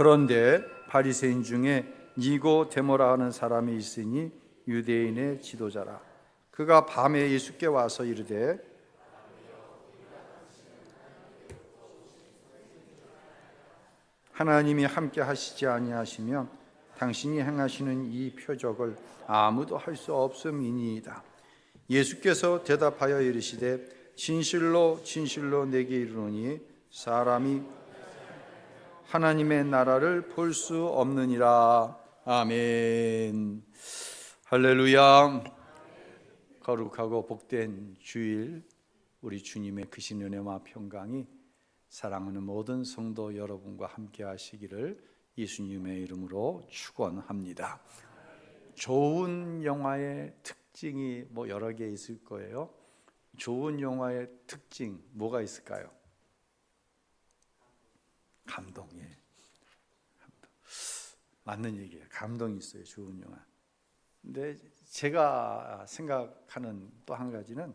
그런데 바리새인 중에 니고데모라 하는 사람이 있으니 유대인의 지도자라. 그가 밤에 예수께 와서 이르되 하나님이 함께 하시지 아니하시면 당신이 행하시는 이 표적을 아무도 할 수 없음이니이다. 예수께서 대답하여 이르시되 진실로 진실로 내게 이르노니 사람이 하나님의 나라를 볼 수 없느니라. 아멘. 할렐루야. 거룩하고 복된 주일, 우리 주님의 크신 은혜와 평강이 사랑하는 모든 성도 여러분과 함께 하시기를 예수님의 이름으로 축원합니다. 좋은 영화의 특징이 여러 개 있을 거예요. 좋은 영화의 특징 뭐가 있을까요? 감동이에요. 감동. 맞는 얘기예요. 감동이 있어요. 좋은 영화. 근데 제가 생각하는 또 한 가지는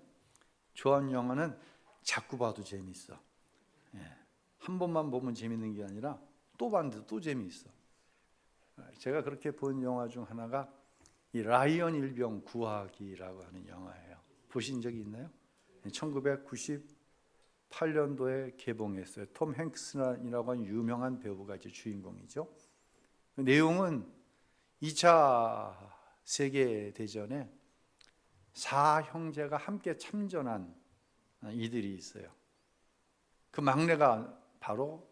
좋은 영화는 자꾸 봐도 재미있어. 한 번만 보면 재밌는 게 아니라 또 봤는데 또 재미있어. 제가 그렇게 본 영화 중 하나가 이 라이언 일병 구하기라고 하는 영화예요. 보신 적이 있나요? 1998년도에 개봉했어요. 톰 행크스라고 하는 유명한 배우가 이제 주인공이죠. 그 내용은 2차 세계대전에 4형제가 함께 참전한 이들이 있어요. 그 막내가 바로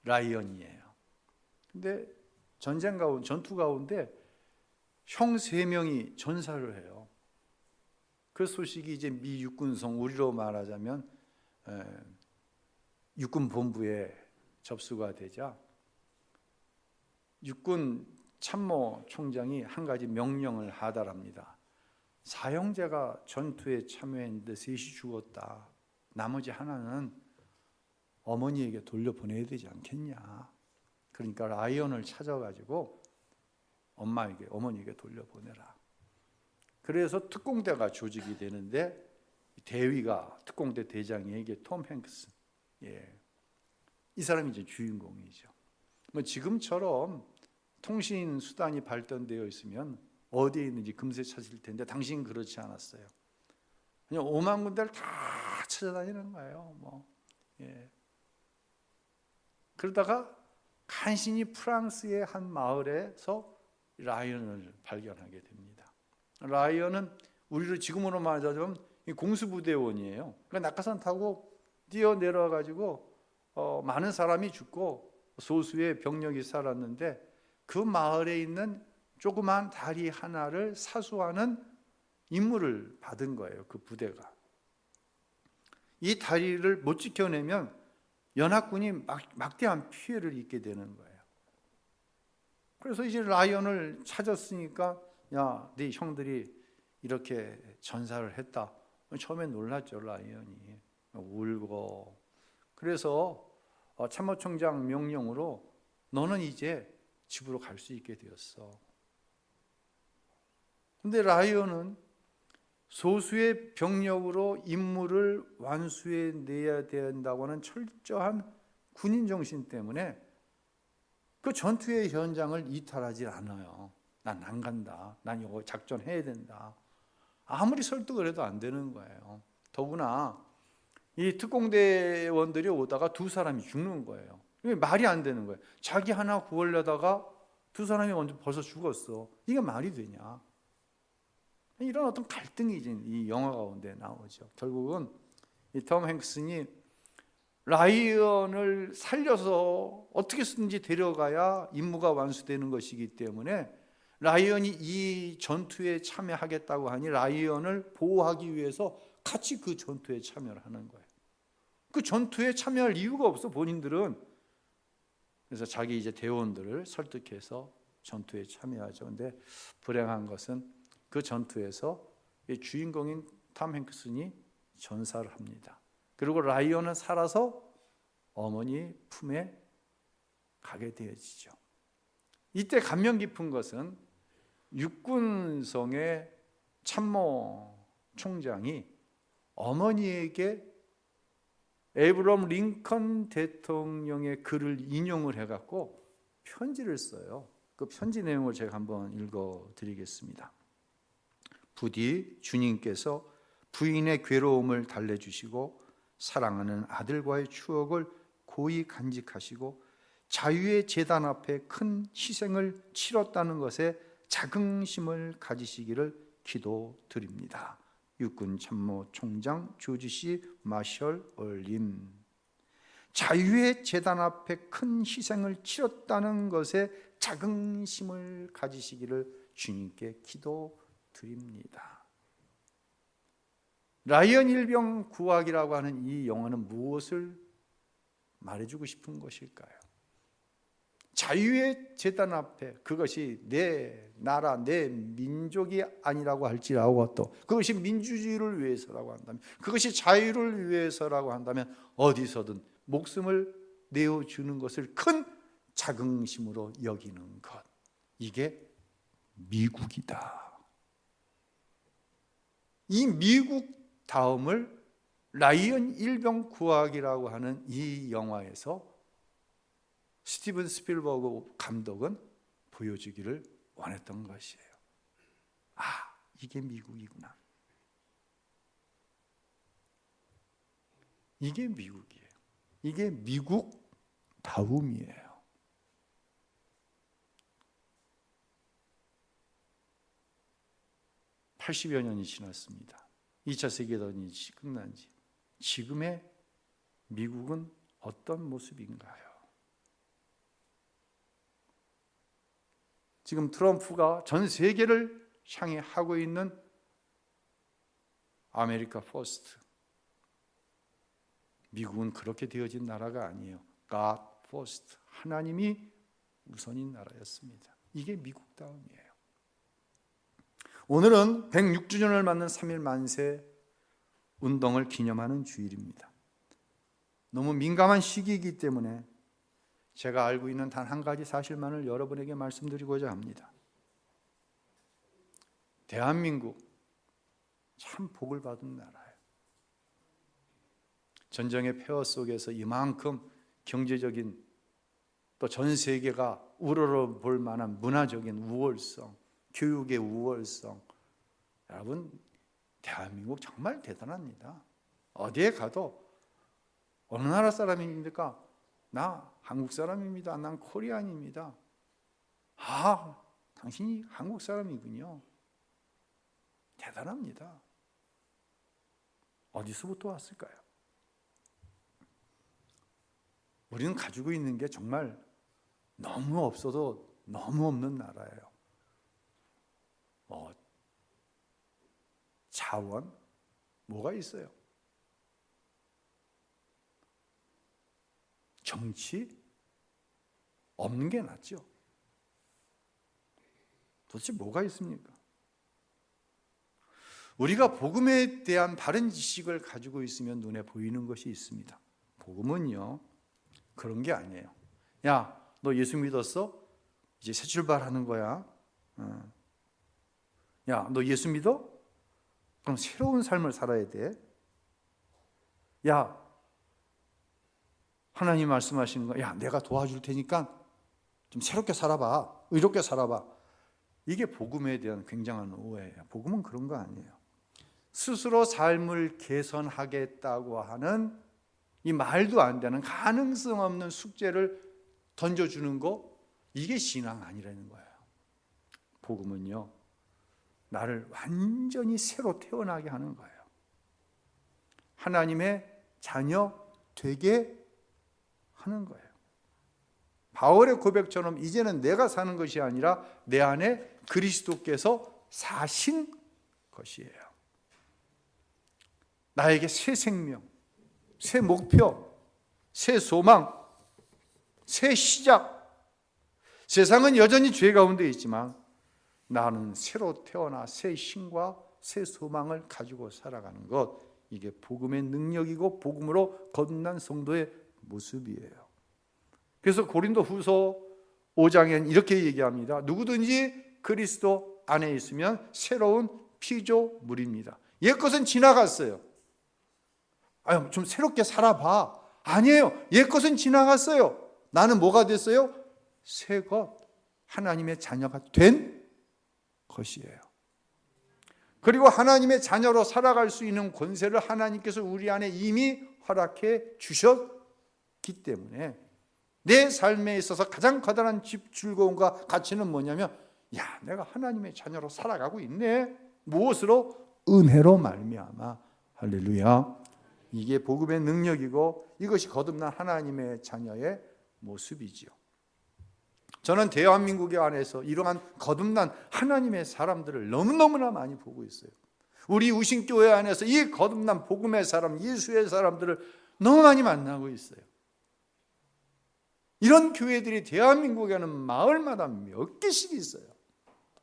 라이언이에요. 근데 전투 가운데 형 3명이 전사를 해요. 그 소식이 이제 미 육군성, 우리로 말하자면 육군 본부에 접수가 되자 육군 참모 총장이 한 가지 명령을 하달합니다. 4형제가 전투에 참여했는데 셋이 죽었다. 나머지 하나는 어머니에게 돌려보내야 되지 않겠냐. 그러니까 라이언을 찾아가지고 어머니에게 돌려보내라. 그래서 특공대가 조직이 되는데 대위가 특공대 대장에게 톰 행크스, 이 사람이 이제 주인공이죠. 지금처럼 통신 수단이 발전되어 있으면 어디에 있는지 금세 찾을 텐데 당신은 그렇지 않았어요. 그냥 5만 군데를 다 찾아다니는 거예요. 그러다가 간신히 프랑스의 한 마을에서 라이언을 발견하게 됩니다. 라이언은 우리를 지금으로 말하자면 공수부대원이에요. 그러니까 낙하산 타고 뛰어내려 가지고 많은 사람이 죽고 소수의 병력이 살았는데 그 마을에 있는 조그만 다리 하나를 사수하는 임무를 받은 거예요. 그 부대가. 이 다리를 못 지켜내면 연합군이 막대한 피해를 입게 되는 거예요. 그래서 이제 라이언을 찾았으니까 야, 네 형들이 이렇게 전사를 했다. 처음에 놀랐죠. 라이언이 울고. 그래서 참모총장 명령으로 너는 이제 집으로 갈 수 있게 되었어. 근데 라이언은 소수의 병력으로 임무를 완수해내야 된다고 하는 철저한 군인 정신 때문에 그 전투의 현장을 이탈하지 않아요. 난 안 간다. 난 이거 작전해야 된다. 아무리 설득을 해도 안 되는 거예요. 더구나 이 특공대원들이 오다가 2사람이 죽는 거예요. 이게 말이 안 되는 거예요. 자기 하나 구하려다가 2사람이 먼저 벌써 죽었어. 이게 말이 되냐? 이런 어떤 갈등이 이 영화 가운데 나오죠. 결국은 이 톰 행크슨이 라이언을 살려서 어떻게든지 데려가야 임무가 완수되는 것이기 때문에 라이언이 이 전투에 참여하겠다고 하니 라이언을 보호하기 위해서 같이 그 전투에 참여를 하는 거예요. 그 전투에 참여할 이유가 없어, 본인들은. 그래서 자기 이제 대원들을 설득해서 전투에 참여하죠. 근데 불행한 것은 그 전투에서 이 주인공인 톰 행크슨이 전사를 합니다. 그리고 라이언은 살아서 어머니 품에 가게 되어지죠. 이때 감명 깊은 것은 육군성의 참모 총장이 어머니에게 에이브러함 링컨 대통령의 글을 인용을 해갖고 편지를 써요. 그 편지 내용을 제가 한번 읽어드리겠습니다. 부디 주님께서 부인의 괴로움을 달래주시고 사랑하는 아들과의 추억을 고이 간직하시고 자유의 제단 앞에 큰 희생을 치렀다는 것에 자긍심을 가지시기를 기도드립니다. 육군 참모 총장 조지 C 마셜 얼린. 자유의 제단 앞에 큰 희생을 치렀다는 것에 자긍심을 가지시기를 주님께 기도드립니다. 라이언 일병 구하기라고 하는 이 영화는 무엇을 말해주고 싶은 것일까요? 자유의 제단 앞에, 그것이 내 나라, 내 민족이 아니라고 할지라도 또 그것이 민주주의를 위해서라고 한다면, 그것이 자유를 위해서라고 한다면 어디서든 목숨을 내어주는 것을 큰 자긍심으로 여기는 것, 이게 미국이다. 이 미국 다음을 라이언 일병 구하기라고 하는 이 영화에서 스티븐 스필버그 감독은 보여주기를 원했던 것이에요. 아, 이게 미국이구나. 이게 미국이에요. 이게 미국 다움이에요. (80여) 년이 지났습니다. 2차 세계대전이 끝난 지. 지금의 미국은 어떤 모습인가요? 지금 트럼프가 전 세계를 향해 하고 있는 아메리카 퍼스트. 미국은 그렇게 되어진 나라가 아니에요. God first. 하나님이 우선인 나라였습니다. 이게 미국 다음이에요. 오늘은 106주년을 맞는 3.1 만세 운동을 기념하는 주일입니다. 너무 민감한 시기이기 때문에 제가 알고 있는 단 한 가지 사실만을 여러분에게 말씀드리고자 합니다. 대한민국 참 복을 받은 나라예요. 전쟁의 폐허 속에서 이만큼 경제적인, 또 전 세계가 우러러볼 만한 문화적인 우월성, 교육의 우월성, 여러분 대한민국 정말 대단합니다. 어디에 가도 어느 나라 사람입니까? 나 한국 사람입니다. 난 코리안입니다. 아, 당신이 한국 사람이군요. 대단합니다. 어디서부터 왔을까요? 우리는 가지고 있는 게 정말 너무 없어도 너무 없는 나라예요. 자원, 뭐가 있어요? 정치? 없는 게 낫죠. 도대체 뭐가 있습니까? 우리가 복음에 대한 바른 지식을 가지고 있으면 눈에 보이는 것이 있습니다. 복음은요, 그런 게 아니에요. 야, 너 예수 믿었어? 이제 새 출발하는 거야. 야, 너 예수 믿어? 그럼 새로운 삶을 살아야 돼. 야, 하나님 말씀하시는 거, 야, 내가 도와줄 테니까 좀 새롭게 살아봐. 의롭게 살아봐. 이게 복음에 대한 굉장한 오해예요. 복음은 그런 거 아니에요. 스스로 삶을 개선하겠다고 하는 이 말도 안 되는 가능성 없는 숙제를 던져주는 거, 이게 신앙 아니라는 거예요. 복음은요, 나를 완전히 새로 태어나게 하는 거예요. 하나님의 자녀 되게 하는 거예요. 바울의 고백처럼 이제는 내가 사는 것이 아니라 내 안에 그리스도께서 사신 것이에요. 나에게 새 생명, 새 목표, 새 소망, 새 시작. 세상은 여전히 죄 가운데 있지만 나는 새로 태어나 새 신과 새 소망을 가지고 살아가는 것, 이게 복음의 능력이고 복음으로 거듭난 성도의 모습이에요. 그래서 고린도 후서 5장엔 이렇게 얘기합니다. 누구든지 그리스도 안에 있으면 새로운 피조물입니다. 옛것은 지나갔어요. 좀 새롭게 살아봐. 아니에요. 옛 것은 지나갔어요. 나는 뭐가 됐어요? 새 것, 하나님의 자녀가 된 것이에요. 그리고 하나님의 자녀로 살아갈 수 있는 권세를 하나님께서 우리 안에 이미 허락해 주셨기 때문에 내 삶에 있어서 가장 커다란 즐거움과 가치는 뭐냐면, 내가 하나님의 자녀로 살아가고 있네. 무엇으로? 은혜로 말미암아. 할렐루야. 이게 복음의 능력이고 이것이 거듭난 하나님의 자녀의 모습이지요. 저는 대한민국에 안에서 이러한 거듭난 하나님의 사람들을 너무너무나 많이 보고 있어요. 우리 우신교회 안에서 이 거듭난 복음의 사람, 예수의 사람들을 너무 많이 만나고 있어요. 이런 교회들이 대한민국에는 마을마다 몇 개씩 있어요.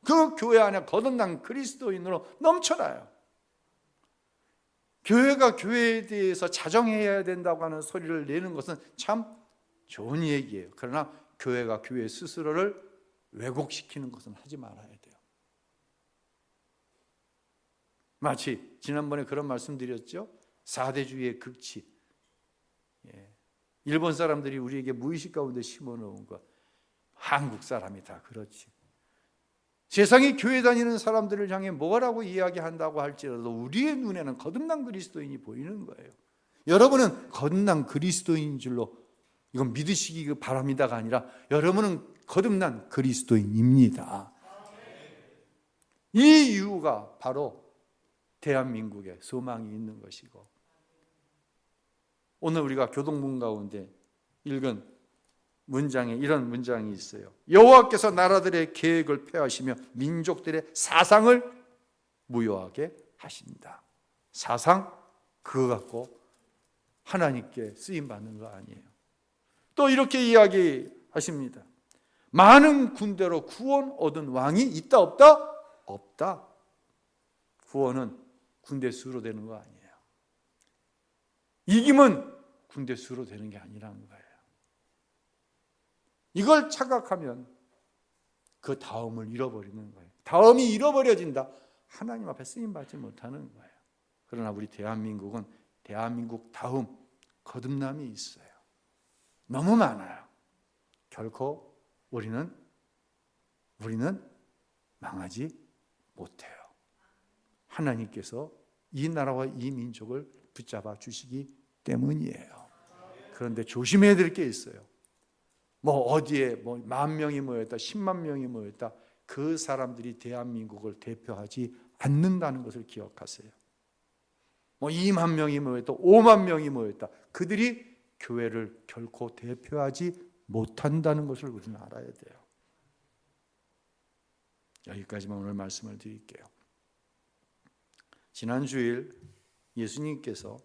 그 교회 안에 거듭난 그리스도인으로 넘쳐나요. 교회가 교회에 대해서 자정해야 된다고 하는 소리를 내는 것은 참 좋은 얘기예요. 그러나 교회가 교회 스스로를 왜곡시키는 것은 하지 말아야 돼요. 마치 지난번에 그런 말씀 드렸죠. 4대주의의 극치. 일본 사람들이 우리에게 무의식 가운데 심어놓은 것. 한국 사람이 다 그렇지. 세상에 교회 다니는 사람들을 향해 뭐라고 이야기한다고 할지라도 우리의 눈에는 거듭난 그리스도인이 보이는 거예요. 여러분은 거듭난 그리스도인인 줄로 이건 믿으시기 바랍니다가 아니라 여러분은 거듭난 그리스도인입니다. 이 이유가 바로 대한민국에 소망이 있는 것이고, 오늘 우리가 교동문 가운데 읽은 문장에 이런 문장이 있어요. 여호와께서 나라들의 계획을 폐하시며 민족들의 사상을 무효하게 하신다. 사상 그거 갖고 하나님께 쓰임 받는 거 아니에요. 또 이렇게 이야기하십니다. 많은 군대로 구원 얻은 왕이 있다 없다? 없다. 구원은 군대 수로 되는 거 아니에요. 이김은 군대 수로 되는 게 아니라는 거예요. 이걸 착각하면 그 다음을 잃어버리는 거예요. 다음이 잃어버려진다. 하나님 앞에 쓰임받지 못하는 거예요. 그러나 우리 대한민국은 대한민국 다음 거듭남이 있어요. 너무 많아요. 결코 우리는 망하지 못해요. 하나님께서 이 나라와 이 민족을 붙잡아 주시기 때문이에요. 그런데 조심해야 될 게 있어요. 어디에 10,000명이 모였다, 10만 명이 모였다, 그 사람들이 대한민국을 대표하지 않는다는 것을 기억하세요. 2만 명이 모였다, 5만 명이 모였다, 그들이 교회를 결코 대표하지 못한다는 것을 우리는 알아야 돼요. 여기까지만 오늘 말씀을 드릴게요. 지난 주일 예수님께서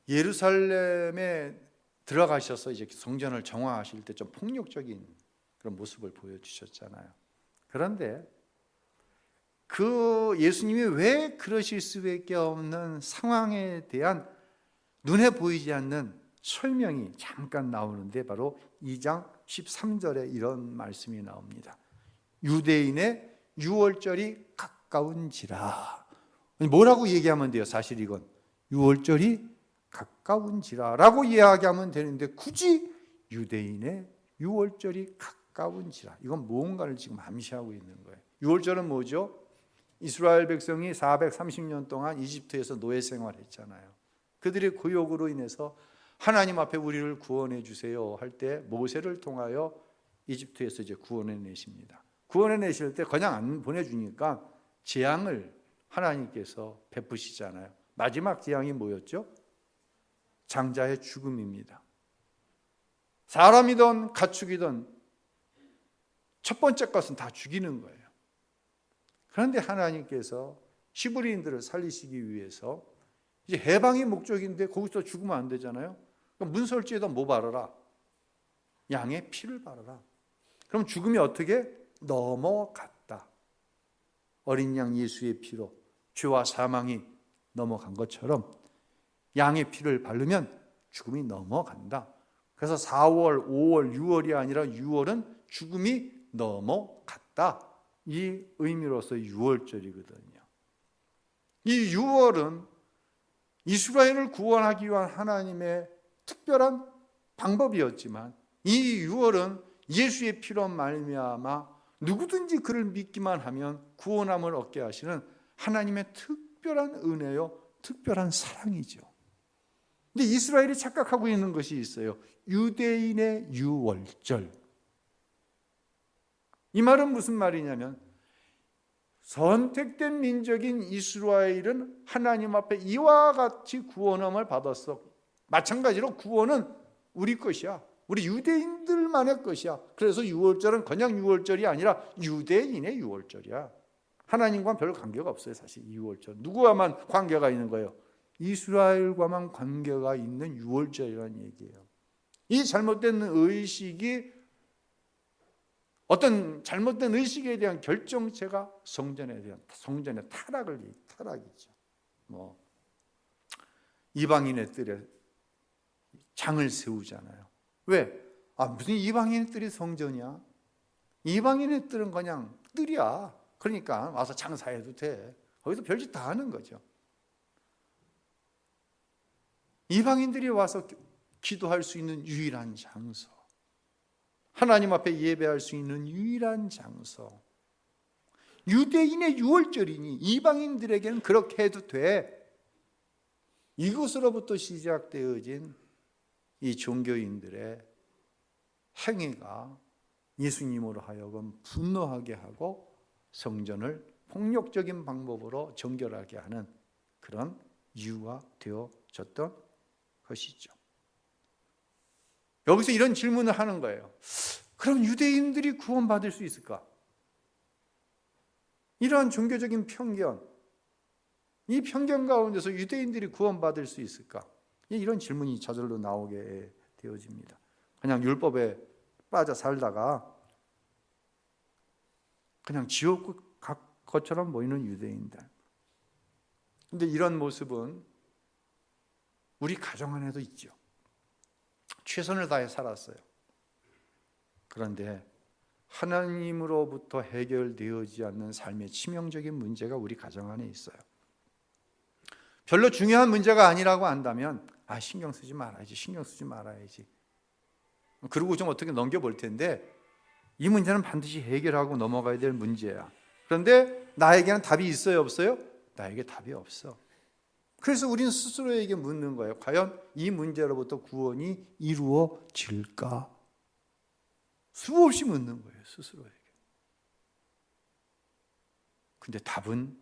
예루살렘에 들어가셔서 이제 성전을 정화하실 때 좀 폭력적인 그런 모습을 보여주셨잖아요. 그런데 그 예수님이 왜 그러실 수밖에 없는 상황에 대한 눈에 보이지 않는 설명이 잠깐 나오는데 바로 2장 13절에 이런 말씀이 나옵니다. 유대인의 유월절이 가까운지라. 뭐라고 얘기하면 돼요? 사실 이건 유월절이 가까운지라라고 이야기하면 되는데 굳이 유대인의 유월절이 가까운지라, 이건 무언가를 지금 암시하고 있는 거예요. 유월절은 뭐죠? 이스라엘 백성이 430년 동안 이집트에서 노예 생활했잖아요. 그들의 고욕으로 인해서 하나님 앞에 우리를 구원해 주세요 할 때 모세를 통하여 이집트에서 이제 구원해 내십니다. 구원해 내실 때 그냥 안 보내주니까 재앙을 하나님께서 베푸시잖아요. 마지막 재앙이 뭐였죠? 장자의 죽음입니다. 사람이든 가축이든 첫 번째 것은 다 죽이는 거예요. 그런데 하나님께서 히브리인들을 살리시기 위해서 이제 해방이 목적인데 거기서 죽으면 안 되잖아요. 그럼 문설주에다 뭐 바르라? 양의 피를 바르라. 그럼 죽음이 어떻게? 넘어갔다. 어린 양 예수의 피로 죄와 사망이 넘어간 것처럼 양의 피를 바르면 죽음이 넘어간다. 그래서 4월, 5월, 6월이 아니라 6월은 죽음이 넘어갔다. 이 의미로서 6월절이거든요. 이 6월은 이스라엘을 구원하기 위한 하나님의 특별한 방법이었지만 이 유월은 예수의 피로 말미암아 누구든지 그를 믿기만 하면 구원함을 얻게 하시는 하나님의 특별한 은혜요, 특별한 사랑이죠. 근데 이스라엘이 착각하고 있는 것이 있어요. 유대인의 유월절. 이 말은 무슨 말이냐면 선택된 민족인 이스라엘은 하나님 앞에 이와 같이 구원함을 받았어. 마찬가지로 구원은 우리 것이야. 우리 유대인들만의 것이야. 그래서 유월절은 그냥 유월절이 아니라 유대인의 유월절이야. 하나님과는 별 관계가 없어요. 사실 유월절 누구와만 관계가 있는 거예요? 이스라엘과만 관계가 있는 유월절이라는 얘기예요. 이 잘못된 의식이 어떤 잘못된 의식에 대한 결정체가 성전의 타락이죠. 이방인의 뜰에 장을 세우잖아요. 왜? 무슨 이방인의 뜰이 성전이야? 이방인의 뜰은 그냥 뜰이야. 그러니까 와서 장사해도 돼. 거기서 별짓 다 하는 거죠. 이방인들이 와서 기도할 수 있는 유일한 장소, 하나님 앞에 예배할 수 있는 유일한 장소, 유대인의 유월절이니 이방인들에게는 그렇게 해도 돼. 이것으로부터 시작되어진 이 종교인들의 행위가 예수님으로 하여금 분노하게 하고 성전을 폭력적인 방법으로 정결하게 하는 그런 이유가 되어졌던 것이죠. 여기서 이런 질문을 하는 거예요. 그럼 유대인들이 구원받을 수 있을까? 이러한 종교적인 편견, 이 편견 가운데서 유대인들이 구원받을 수 있을까? 이런 질문이 저절로 나오게 되어집니다. 그냥 율법에 빠져 살다가 그냥 지옥 것처럼 보이는 유대인들. 그런데 이런 모습은 우리 가정 안에도 있죠. 최선을 다해 살았어요. 그런데 하나님으로부터 해결되어지지 않는 삶의 치명적인 문제가 우리 가정 안에 있어요. 별로 중요한 문제가 아니라고 한다면 신경 쓰지 말아야지. 그리고 좀 어떻게 넘겨볼 텐데 이 문제는 반드시 해결하고 넘어가야 될 문제야. 그런데 나에게는 답이 있어요, 없어요? 나에게 답이 없어. 그래서 우리는 스스로에게 묻는 거예요. 과연 이 문제로부터 구원이 이루어질까? 수없이 묻는 거예요, 스스로에게. 근데 답은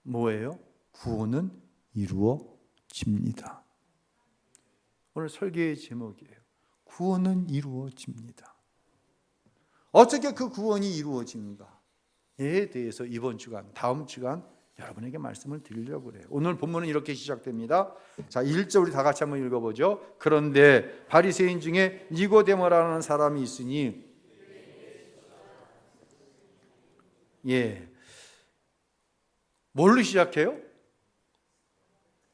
뭐예요? 구원은 이루어집니다. 오늘 설교의 제목이에요. 구원은 이루어집니다. 어떻게 그 구원이 이루어집니까?에 대해서 이번 주간, 다음 주간 여러분에게 말씀을 드리려고 그래요. 오늘 본문은 이렇게 시작됩니다. 자, 1절 우리 다 같이 한번 읽어보죠. 그런데 바리새인 중에 니고데모라는 사람이 있으니, 뭘로 시작해요?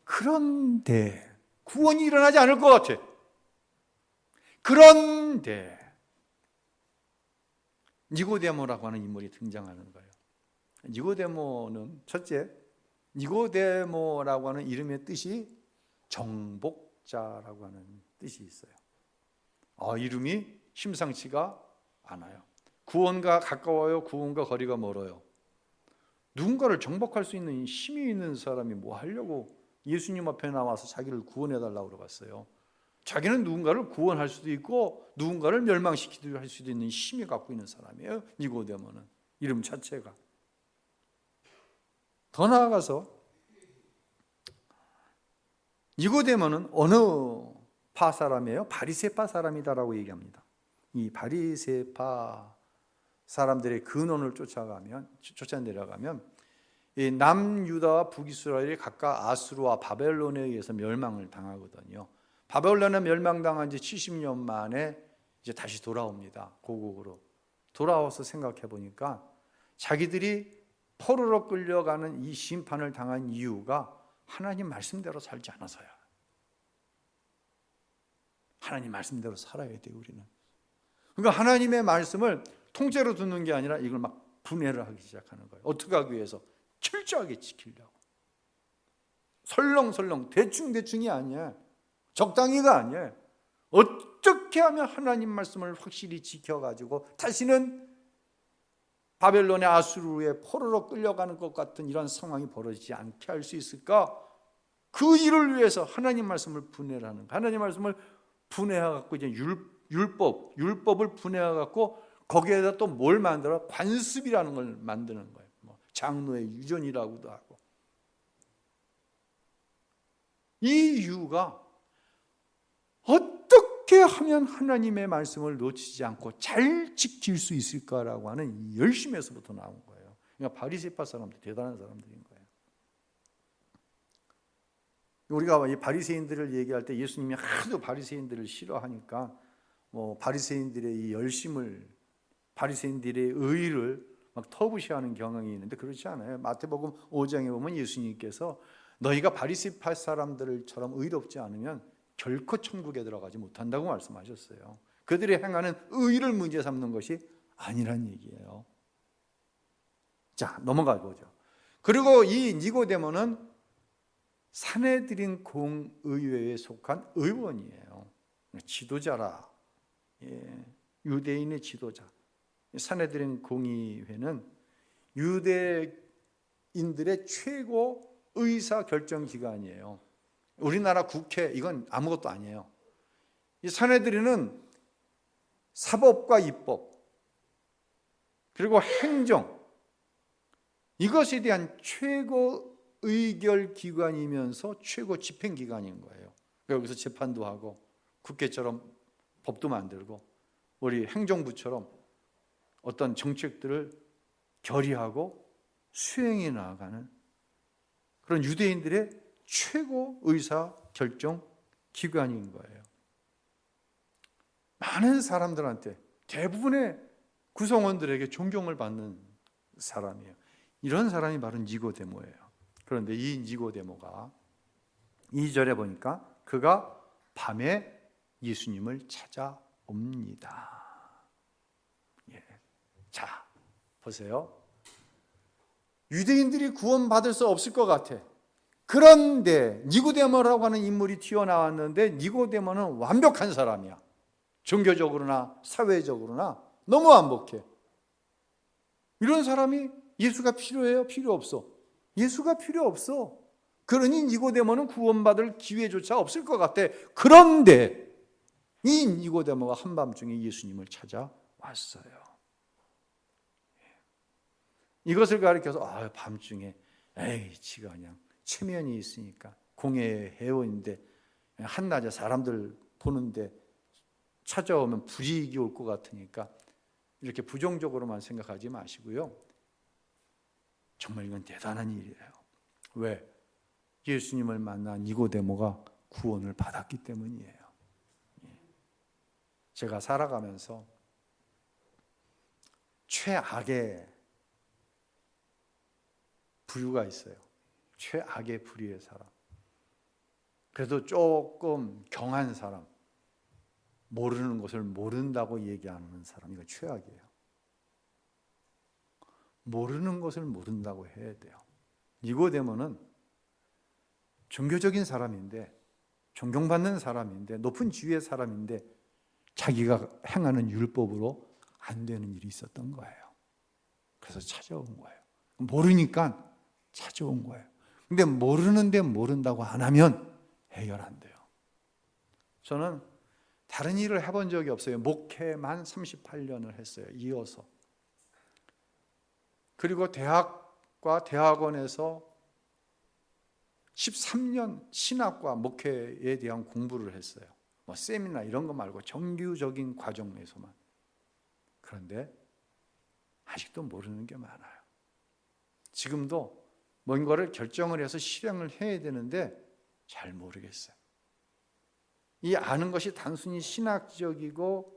그런데 구원이 일어나지 않을 것 같아. 그런데 니고데모라고 하는 인물이 등장하는 거예요. 니고데모는 첫째, 니고데모라고 하는 이름의 뜻이 정복자라고 하는 뜻이 있어요. 이름이 심상치가 않아요. 구원과 가까워요? 구원과 거리가 멀어요? 누군가를 정복할 수 있는 힘이 있는 사람이 뭐 하려고 예수님 앞에 나와서 자기를 구원해달라고 그러봤어요. 자기는 누군가를 구원할 수도 있고 누군가를 멸망시키기도 할 수도 있는 힘이 갖고 있는 사람이에요. 니고데모는 이름 자체가. 더 나아가서 니고데모는 어느 파 사람이에요? 바리새파 사람이다라고 얘기합니다. 이 바리새파 사람들의 근원을 쫓아 내려가면 이 남유다와 북이스라엘이 각각 아수르와 바벨론에 의해서 멸망을 당하거든요. 바벨론에 멸망당한 지 70년 만에 이제 다시 돌아옵니다. 고국으로 돌아와서 생각해 보니까 자기들이 포로로 끌려가는 이 심판을 당한 이유가 하나님 말씀대로 살지 않아서야. 하나님 말씀대로 살아야 돼요, 우리는. 그러니까 하나님의 말씀을 통째로 듣는 게 아니라 이걸 막 분해를 하기 시작하는 거예요. 어떻게 하기 위해서? 철저하게 지키려고. 설렁설렁 대충대충이 아니야. 적당히가 아니야. 어떻게 하면 하나님 말씀을 확실히 지켜가지고 다시는 바벨론의 아수르에 포로로 끌려가는 것 같은 이런 상황이 벌어지지 않게 할 수 있을까? 그 일을 위해서 하나님 말씀을 분해하는, 하나님 말씀을 분해해갖고 이제 율법을 분해해갖고 거기에다 또 뭘 만들어? 관습이라는 걸 만드는 거예요. 뭐 장로의 유전이라고도 하고. 이 이유가 어떻게 하면 하나님의 말씀을 놓치지 않고 잘 지킬 수 있을까라고 하는 이 열심에서부터 나온 거예요. 그러니까 바리새파 사람들 대단한 사람들인 거예요. 우리가 이 바리새인들을 얘기할 때 예수님이 하도 바리새인들을 싫어하니까 뭐 바리새인들의 이 열심을, 바리새인들의 의를 막 터부시하는 경향이 있는데 그렇지 않아요. 마태복음 5장에 보면 예수님께서 너희가 바리새파 사람들처럼 의롭지 않으면 결코 천국에 들어가지 못한다고 말씀하셨어요. 그들이 행하는 의를 문제 삼는 것이 아니란 얘기예요. 자, 넘어가 보죠. 그리고 이 니고데모는 산헤드린 공의회에 속한 의원이에요. 지도자라. 예, 유대인의 지도자. 산헤드린 공의회는 유대인들의 최고 의사 결정 기관이에요. 우리나라 국회 이건 아무것도 아니에요. 이 산헤드린은 사법과 입법 그리고 행정 이것에 대한 최고 의결 기관이면서 최고 집행 기관인 거예요. 여기서 재판도 하고 국회처럼 법도 만들고 우리 행정부처럼 어떤 정책들을 결의하고 수행해 나가는 그런 유대인들의 최고 의사 결정 기관인 거예요. 많은 사람들한테 대부분의 구성원들에게 존경을 받는 사람이에요. 이런 사람이 바로 니고데모예요. 그런데 이 니고데모가 2절에 보니까 그가 밤에 예수님을 찾아옵니다. 예. 자, 보세요. 유대인들이 구원받을 수 없을 것 같아. 그런데 니고데모라고 하는 인물이 튀어나왔는데 니고데모는 완벽한 사람이야. 종교적으로나 사회적으로나 너무 완벽해. 이런 사람이 예수가 필요해요? 필요 없어? 예수가 필요 없어. 그러니 니고데모는 구원받을 기회조차 없을 것 같아. 그런데 이 니고데모가 한밤중에 예수님을 찾아왔어요. 이것을 가리켜서 밤중에 지가 그냥 체면이 있으니까 공회 회원인데 한낮에 사람들 보는데 찾아오면 불이익이 올 것 같으니까 이렇게 부정적으로만 생각하지 마시고요. 정말 이건 대단한 일이에요. 왜? 예수님을 만난 니고데모가 구원을 받았기 때문이에요. 제가 살아가면서 최악의 부류가 있어요. 최악의 부류의 사람. 그래도 조금 경한 사람, 모르는 것을 모른다고 얘기하는 사람, 이거 최악이에요. 모르는 것을 모른다고 해야 돼요. 니고데모는 종교적인 사람인데, 존경받는 사람인데, 높은 지위의 사람인데 자기가 행하는 율법으로 안 되는 일이 있었던 거예요. 그래서 찾아온 거예요. 모르니까 찾아온 거예요. 근데 모르는데 모른다고 안 하면 해결 안 돼요. 저는 다른 일을 해본 적이 없어요. 목회만 38년을 했어요. 이어서. 그리고 대학과 대학원에서 13년 신학과 목회에 대한 공부를 했어요. 뭐 세미나 이런 거 말고 정규적인 과정에서만. 그런데 아직도 모르는 게 많아요. 지금도 뭔가를 결정을 해서 실행을 해야 되는데 잘 모르겠어요. 이 아는 것이 단순히 신학적이고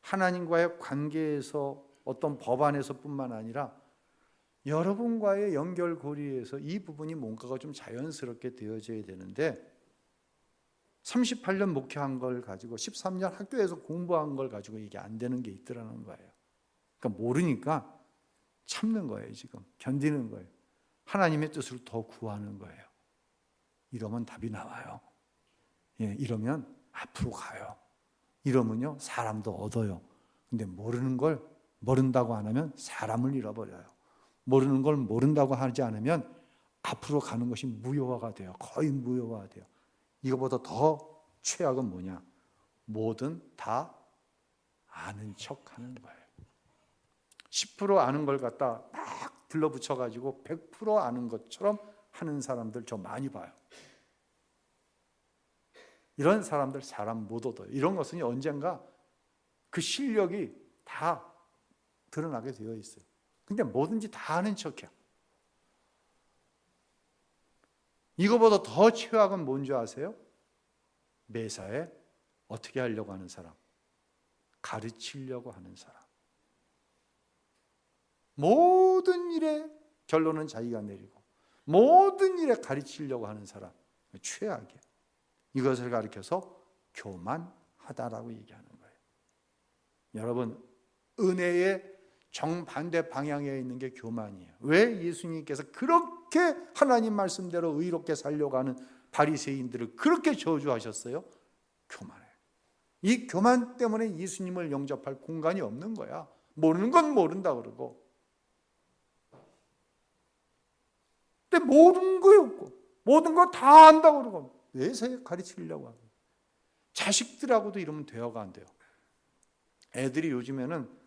하나님과의 관계에서 어떤 법안에서뿐만 아니라 여러분과의 연결고리에서 이 부분이 뭔가가 좀 자연스럽게 되어져야 되는데 38년 목회한 걸 가지고 13년 학교에서 공부한 걸 가지고 이게 안 되는 게 있더라는 거예요. 그러니까 모르니까 참는 거예요. 지금 견디는 거예요. 하나님의 뜻을 더 구하는 거예요. 이러면 답이 나와요. 예, 이러면 앞으로 가요. 이러면요 사람도 얻어요. 근데 모른다고 안 하면 사람을 잃어버려요. 모르는 걸 모른다고 하지 않으면 앞으로 가는 것이 무효화가 돼요. 거의 무효화가 돼요. 이거보다 더 최악은 뭐냐? 뭐든 다 아는 척하는 거예요. 10% 아는 걸 갖다 막 들러붙여가지고 100% 아는 것처럼 하는 사람들 저 많이 봐요. 이런 사람들 사람 못 얻어요. 이런 것은 언젠가 그 실력이 다 드러나게 되어 있어요. 근데 뭐든지 다 아는 척해요. 이거보다 더 최악은 뭔지 아세요? 매사에 어떻게 하려고 하는 사람, 가르치려고 하는 사람. 모든 일에 결론은 자기가 내리고 모든 일에 가르치려고 하는 사람, 최악이에요. 이것을 가리켜서 교만하다라고 얘기하는 거예요. 여러분, 은혜의 정반대 방향에 있는 게 교만이에요. 왜 예수님께서 그렇게 하나님 말씀대로 의롭게 살려고 하는 바리새인들을 그렇게 저주하셨어요? 교만해요. 이 교만 때문에 예수님을 영접할 공간이 없는 거야. 모르는 건 모른다 그러고, 근데 모르는 거 없고 모든 거 다 안다 그러고 왜 가르치려고 하고. 자식들하고도 이러면 대화가 안 돼요. 애들이 요즘에는,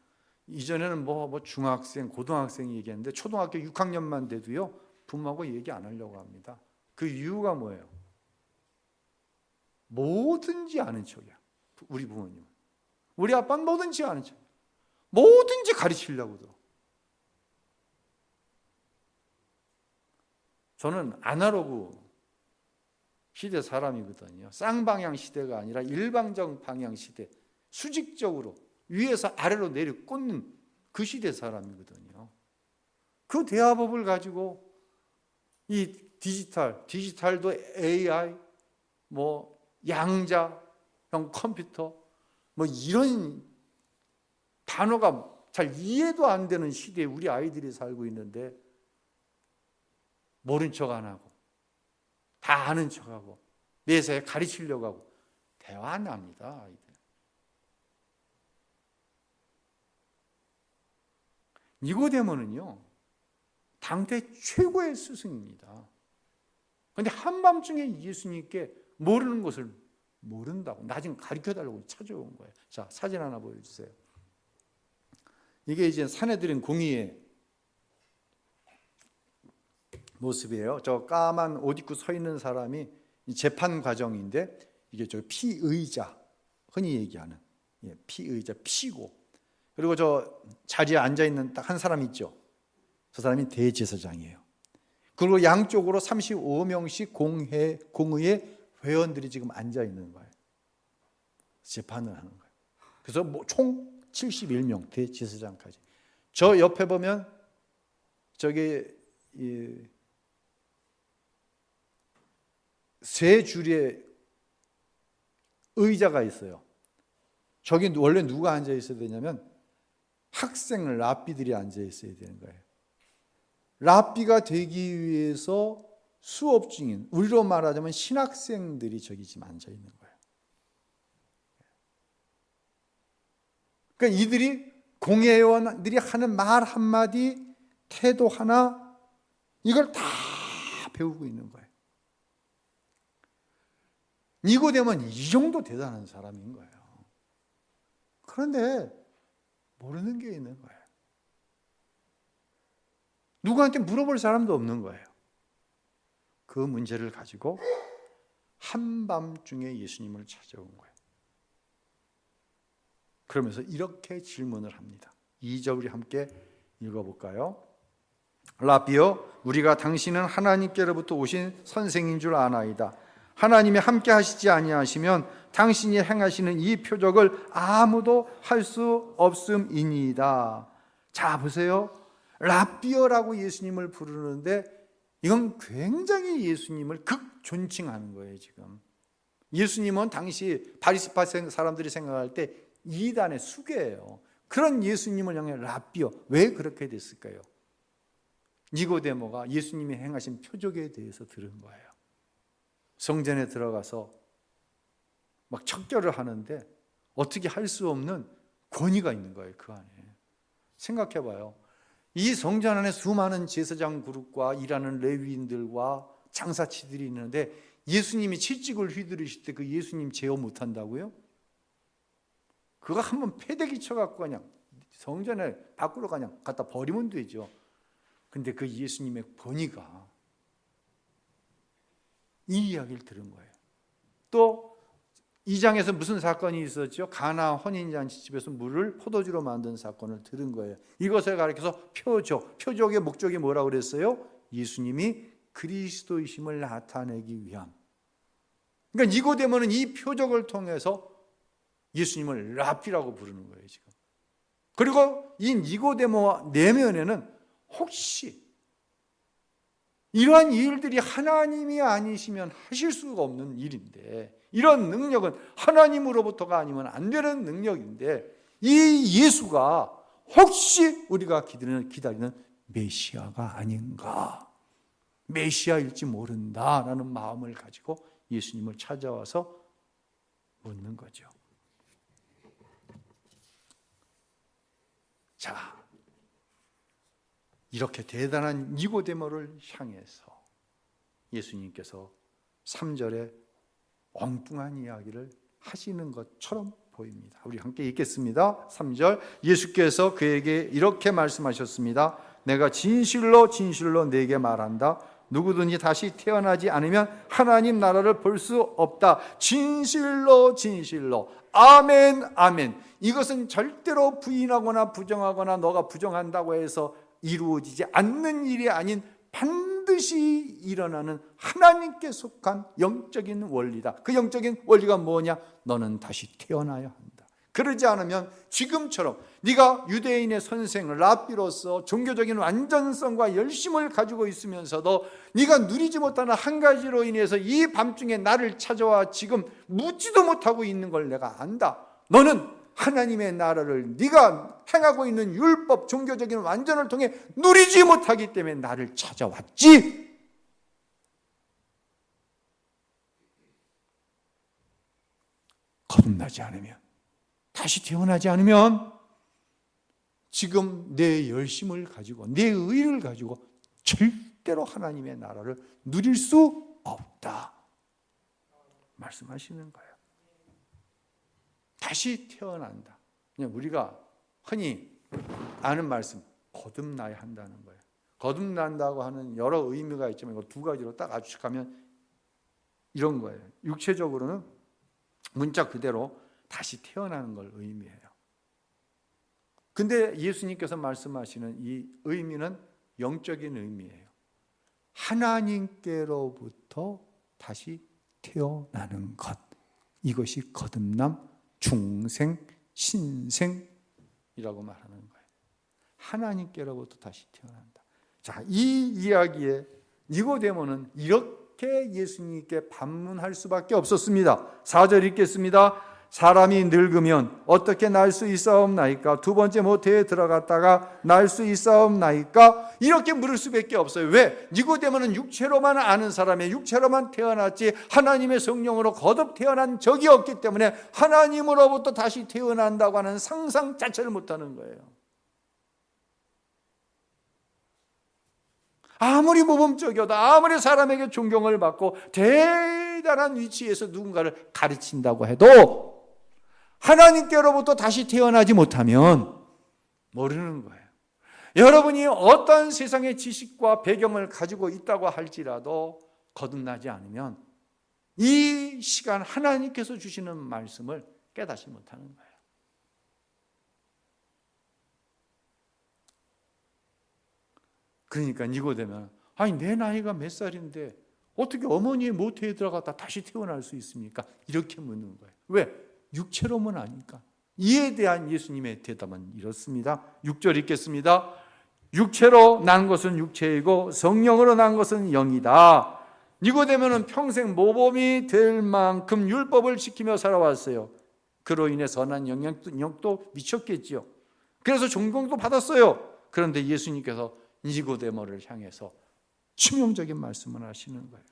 이전에는 뭐 중학생, 고등학생 얘기했는데 초등학교 6학년만 돼도요 부모하고 얘기 안 하려고 합니다. 그 이유가 뭐예요? 뭐든지 아는 척이야. 우리 부모님은. 우리 아빠는 뭐든지 아는 척. 뭐든지 가르치려고 들어. 저는 아날로그 시대 사람이거든요. 쌍방향 시대가 아니라 일방적 방향 시대, 수직적으로 위에서 아래로 내려 꽂는 그 시대 사람이거든요. 그 대화법을 가지고 이 디지털도 AI, 뭐 양자형 컴퓨터, 뭐 이런 단어가 잘 이해도 안 되는 시대에 우리 아이들이 살고 있는데 모른 척 안 하고 다 아는 척하고 매사에 가르치려고 하고 대화 안 합니다. 아이들. 니고데모는요 당대 최고의 스승입니다. 그런데 한밤중에 예수님께 모르는 것을 모른다고 나 좀 가르쳐달라고 찾아온 거예요. 자, 사진 하나 보여주세요. 이게 이제 산헤드린 공의의 모습이에요. 저 까만 옷 입고 서 있는 사람이 재판 과정인데, 이게 저 피의자, 흔히 얘기하는 피의자, 피고, 그리고 저 자리에 앉아 있는 딱 한 사람 있죠. 저 사람이 대제사장이에요. 그리고 양쪽으로 35명씩 공의의 회원들이 지금 앉아 있는 거예요. 재판을 하는 거예요. 그래서 총 71명 대제사장까지. 저 옆에 보면 저기 세 줄의 의자가 있어요. 저기 원래 누가 앉아 있어야 되냐면 학생 랍비들이 앉아 있어야 되는 거예요. 랍비가 되기 위해서 수업 중인, 우리로 말하자면 신학생들이 저기 지금 앉아 있는 거예요. 그러니까 이들이 공회원들이 하는 말 한마디, 태도 하나, 이걸 다 배우고 있는 거예요. 니고데모는 이 정도 대단한 사람인 거예요. 그런데 모르는 게 있는 거예요. 누구한테 물어볼 사람도 없는 거예요. 그 문제를 가지고 한밤중에 예수님을 찾아온 거예요. 그러면서 이렇게 질문을 합니다. 2절 우리 함께 읽어볼까요? 라비여, 우리가 당신은 하나님께로부터 오신 선생인 줄 아나이다. 하나님이 함께 하시지 아니하시면 당신이 행하시는 이 표적을 아무도 할 수 없음이니이다. 자, 보세요. 라비어라고 예수님을 부르는데 이건 굉장히 예수님을 극존칭하는 거예요. 지금 예수님은 당시 바리새파 사람들이 생각할 때 이단의 수괴예요. 그런 예수님을 향해 라비어, 왜 그렇게 됐을까요? 니고데모가 예수님이 행하신 표적에 대해서 들은 거예요. 성전에 들어가서 막 척결을 하는데 어떻게 할 수 없는 권위가 있는 거예요. 그 안에. 생각해 봐요. 이 성전 안에 수많은 제사장 그룹과 일하는 레위인들과 장사치들이 있는데 예수님이 채찍을 휘두르실 때 그 예수님 제어 못한다고요? 그거 한번 패대기 쳐갖고 그냥 성전에 밖으로 그냥 갖다 버리면 되죠. 근데 그 예수님의 권위가 이 이야기를 들은 거예요. 또 2장에서 무슨 사건이 있었죠? 가나 혼인잔치집에서 물을 포도주로 만든 사건을 들은 거예요. 이것을 가리켜서 표적의 목적이 뭐라고 그랬어요? 예수님이 그리스도이심을 나타내기 위함. 그러니까 니고데모는 이 표적을 통해서 예수님을 랍비라고 부르는 거예요, 지금. 그리고 이 니고데모 내면에는 혹시 이러한 일들이 하나님이 아니시면 하실 수가 없는 일인데, 이런 능력은 하나님으로부터가 아니면 안 되는 능력인데, 이 예수가 혹시 우리가 기다리는 메시아가 아닌가, 메시아일지 모른다라는 마음을 가지고 예수님을 찾아와서 묻는 거죠. 자, 이렇게 대단한 니고데모를 향해서 예수님께서 3절에 엉뚱한 이야기를 하시는 것처럼 보입니다. 우리 함께 읽겠습니다. 3절, 예수께서 그에게 이렇게 말씀하셨습니다. 내가 진실로 진실로 네게 말한다. 누구든지 다시 태어나지 않으면 하나님 나라를 볼 수 없다. 진실로 진실로. 아멘 아멘. 이것은 절대로 부인하거나 부정하거나 너가 부정한다고 해서 이루어지지 않는 일이 아닌 반드시 일어나는 하나님께 속한 영적인 원리다. 그 영적인 원리가 뭐냐? 너는 다시 태어나야 한다. 그러지 않으면 지금처럼 네가 유대인의 선생 랍비로서 종교적인 완전성과 열심을 가지고 있으면서도 네가 누리지 못하는 한 가지로 인해서 이 밤중에 나를 찾아와 지금 묻지도 못하고 있는 걸 내가 안다. 너는 하나님의 나라를 네가 행하고 있는 율법, 종교적인 완전을 통해 누리지 못하기 때문에 나를 찾아왔지. 거듭나지 않으면, 다시 태어나지 않으면 지금 내 열심을 가지고 내 의를 가지고 절대로 하나님의 나라를 누릴 수 없다 말씀하시는 거예요. 다시 태어난다. 그냥 우리가 흔히 아는 말씀, 거듭나야 한다는 거예요. 거듭난다고 하는 여러 의미가 있지만 이거 두 가지로 딱 압축하면 이런 거예요. 육체적으로는 문자 그대로 다시 태어나는 걸 의미해요. 근데 예수님께서 말씀하시는 이 의미는 영적인 의미예요. 하나님께로부터 다시 태어나는 것. 이것이 거듭남, 중생, 신생이라고 말하는 거예요. 하나님께로부터 다시 태어난다. 자, 이 이야기에 니고데모는 이렇게 예수님께 반문할 수밖에 없었습니다. 4절 읽겠습니다. 사람이 늙으면 어떻게 날 수 있사옵나이까? 두 번째 모태에 들어갔다가 날 수 있사옵나이까? 이렇게 물을 수밖에 없어요. 왜? 니고데모는 육체로만 아는 사람이에요. 육체로만 태어났지 하나님의 성령으로 거듭 태어난 적이 없기 때문에 하나님으로부터 다시 태어난다고 하는 상상 자체를 못하는 거예요. 아무리 모범적이어도, 아무리 사람에게 존경을 받고 대단한 위치에서 누군가를 가르친다고 해도 하나님께로부터 다시 태어나지 못하면 모르는 거예요. 여러분이 어떤 세상의 지식과 배경을 가지고 있다고 할지라도 거듭나지 않으면 이 시간 하나님께서 주시는 말씀을 깨닫지 못하는 거예요. 그러니까 니고데모는 아니 내 나이가 몇 살인데 어떻게 어머니의 모태에 들어갔다 다시 태어날 수 있습니까? 이렇게 묻는 거예요. 왜? 육체로만 아니까. 이에 대한 예수님의 대답은 이렇습니다. 6절 읽겠습니다. 육체로 난 것은 육체이고 성령으로 난 것은 영이다. 니고데모는 평생 모범이 될 만큼 율법을 지키며 살아왔어요. 그로 인해 선한 영역도 미쳤겠지요. 그래서 존경도 받았어요. 그런데 예수님께서 니고데모를 향해서 치명적인 말씀을 하시는 거예요.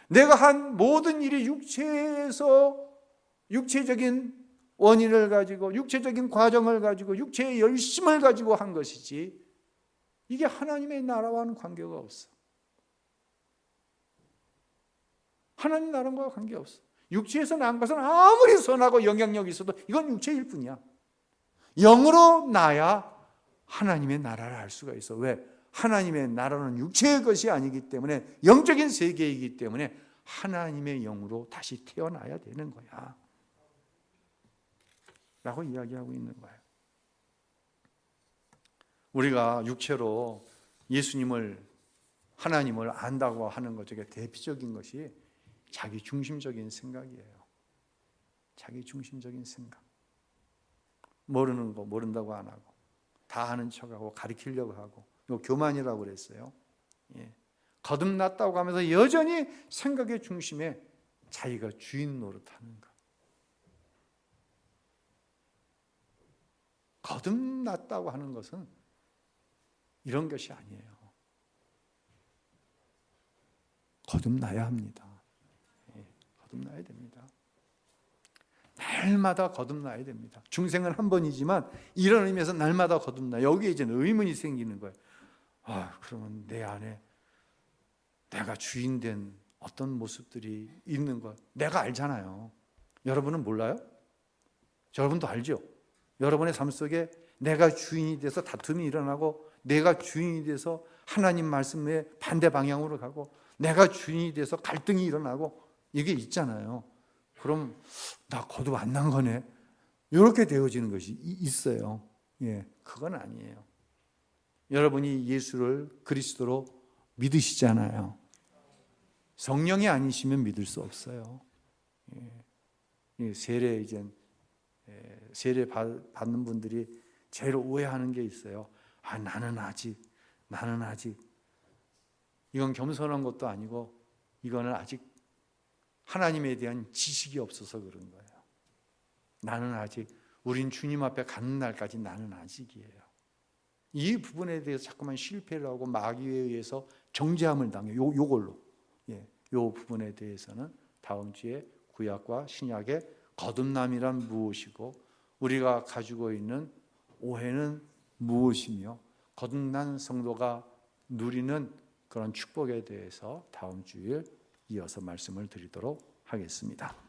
내가 한 모든 일이 육체에서 육체적인 원인을 가지고 육체적인 과정을 가지고 육체의 열심을 가지고 한 것이지 이게 하나님의 나라와는 관계가 없어. 하나님 나라와 관계없어. 육체에서 난 것은 아무리 선하고 영향력이 있어도 이건 육체일 뿐이야. 영으로 나야 하나님의 나라를 알 수가 있어. 왜? 하나님의 나라는 육체의 것이 아니기 때문에 영적인 세계이기 때문에 하나님의 영으로 다시 태어나야 되는 거야 라고 이야기하고 있는 거예요. 우리가 육체로 예수님을 하나님을 안다고 하는 것 중에 대표적인 것이 자기 중심적인 생각이에요. 자기 중심적인 생각. 모르는 거 모른다고 안 하고 다 아는 척하고 가르치려고 하고 이거 교만이라고 그랬어요. 예. 거듭났다고 하면서 여전히 생각의 중심에 자기가 주인 노릇하는 것. 거듭났다고 하는 것은 이런 것이 아니에요. 거듭나야 합니다. 거듭나야 됩니다. 날마다 거듭나야 됩니다. 중생은 한 번이지만 이런 의미에서 날마다 거듭나. 여기에 이제 의문이 생기는 거예요. 그러면 내 안에 내가 주인된 어떤 모습들이 있는 것 내가 알잖아요. 여러분은 몰라요? 여러분도 알죠? 여러분의 삶 속에 내가 주인이 돼서 다툼이 일어나고 내가 주인이 돼서 하나님 말씀에 반대 방향으로 가고 내가 주인이 돼서 갈등이 일어나고 이게 있잖아요. 그럼 나 거듭 안 난 거네. 이렇게 되어지는 것이 있어요. 예, 그건 아니에요. 여러분이 예수를 그리스도로 믿으시잖아요. 성령이 아니시면 믿을 수 없어요. 예, 세례 받는 분들이 제일 오해하는 게 있어요. 나는 아직. 이건 겸손한 것도 아니고 이거는 아직 하나님에 대한 지식이 없어서 그런 거예요. 나는 아직, 우린 주님 앞에 가는 날까지 나는 아직이에요. 이 부분에 대해서 자꾸만 실패를 하고 마귀에 의해서 정죄함을 당해요. 요걸로. 예, 요 부분에 대해서는 다음 주에 구약과 신약의 거듭남이란 무엇이고 우리가 가지고 있는 오해는 무엇이며 거듭난 성도가 누리는 그런 축복에 대해서 다음 주에 이어서 말씀을 드리도록 하겠습니다.